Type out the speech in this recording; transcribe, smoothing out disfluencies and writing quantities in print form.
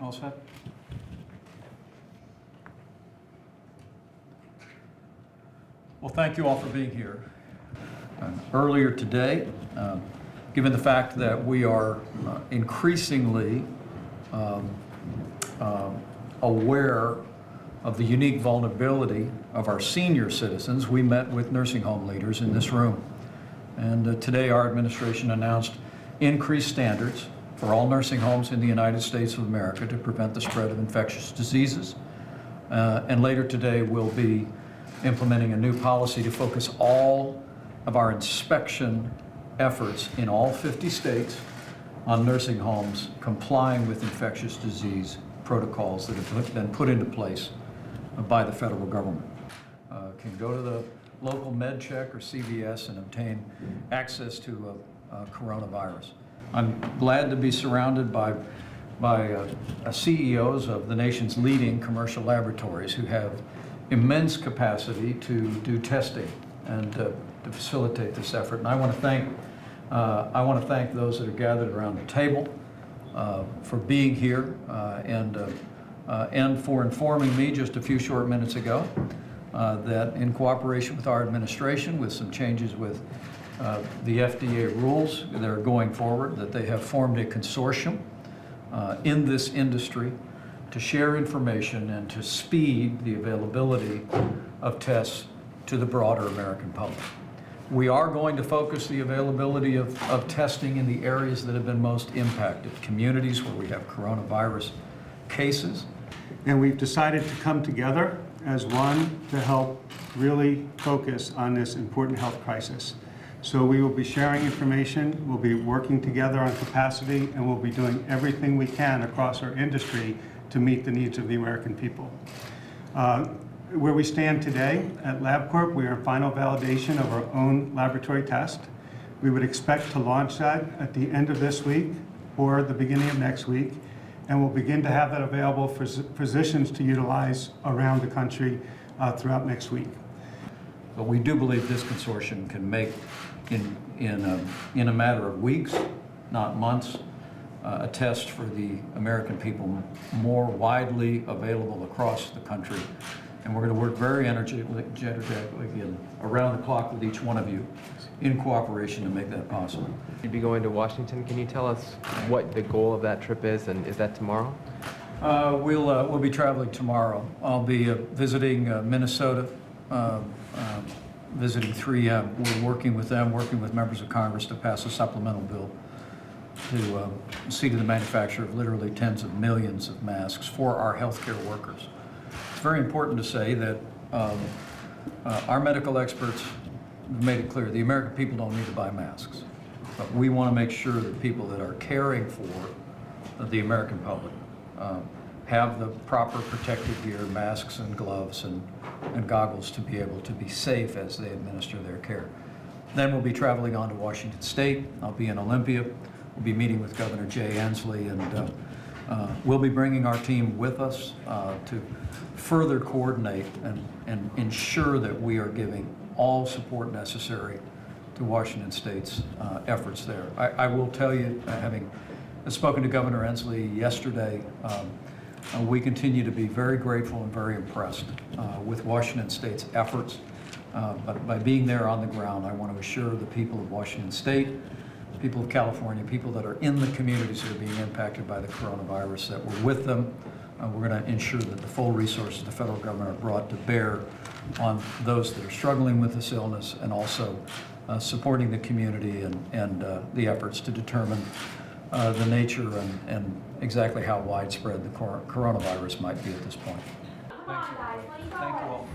All set? Well, thank you all for being here. Earlier today, given the fact that we are increasingly aware of the unique vulnerability of our senior citizens, we met with nursing home leaders in this room. And today our administration announced increased standards for all nursing homes in the United States of America to prevent the spread of infectious diseases. And later today we'll be implementing a new policy to focus all of our inspection efforts in all 50 states on nursing homes complying with infectious disease protocols that have been put into place by the federal government. Can go to the local MedCheck or CVS and obtain access to coronavirus. I'm glad to be surrounded by CEOs of the nation's leading commercial laboratories who have immense capacity to do testing and to facilitate this effort. And I want to thank those that are gathered around the table for being here and for informing me just a few short minutes ago that in cooperation with our administration, with some changes with the FDA rules that are going forward, that they have formed a consortium in this industry to share information and to speed the availability of tests to the broader American public. We are going to focus the availability of testing in the areas that have been most impacted, communities where we have coronavirus cases. And we've decided to come together as one to help really focus on this important health crisis. So we will be sharing information, we'll be working together on capacity, and we'll be doing everything we can across our industry to meet the needs of the American people. Where we stand today at LabCorp, we are in final validation of our own laboratory test. We would expect to launch that at the end of this week or the beginning of next week, and we'll begin to have that available for physicians to utilize around the country throughout next week. But we do believe this consortium can make, in a matter of weeks, not months, a test for the American people more widely available across the country. And we're going to work very energetically and around the clock with each one of you in cooperation to make that possible. You'd be going to Washington. Can you tell us what the goal of that trip is, and is that tomorrow? We'll be traveling tomorrow. I'll be visiting Minnesota, visiting 3M. We're working with them, working with members of Congress to pass a supplemental bill to see to the manufacture of literally tens of millions of masks for our healthcare workers. It's very important to say that our medical experts have made it clear the American people don't need to buy masks. But we want to make sure that people that are caring for the American public have the proper protective gear, masks and gloves and goggles to be able to be safe as they administer their care. Then we'll be traveling on to Washington State. I'll be in Olympia. We'll be meeting with Governor Inslee, and we'll be bringing our team with us to further coordinate and ensure that we are giving all support necessary to Washington State's efforts there. I will tell you, having spoken to Governor Inslee yesterday, we continue to be very grateful and very impressed with Washington State's efforts. But by being there on the ground, I want to assure the people of Washington State, people of California, people that are in the communities that are being impacted by the coronavirus, that we're with them. We're going to ensure that the full resources the federal government are brought to bear on those that are struggling with this illness, and also supporting the community and the efforts to determine the nature and exactly how widespread the coronavirus might be at this point. Thank you. Thank you all.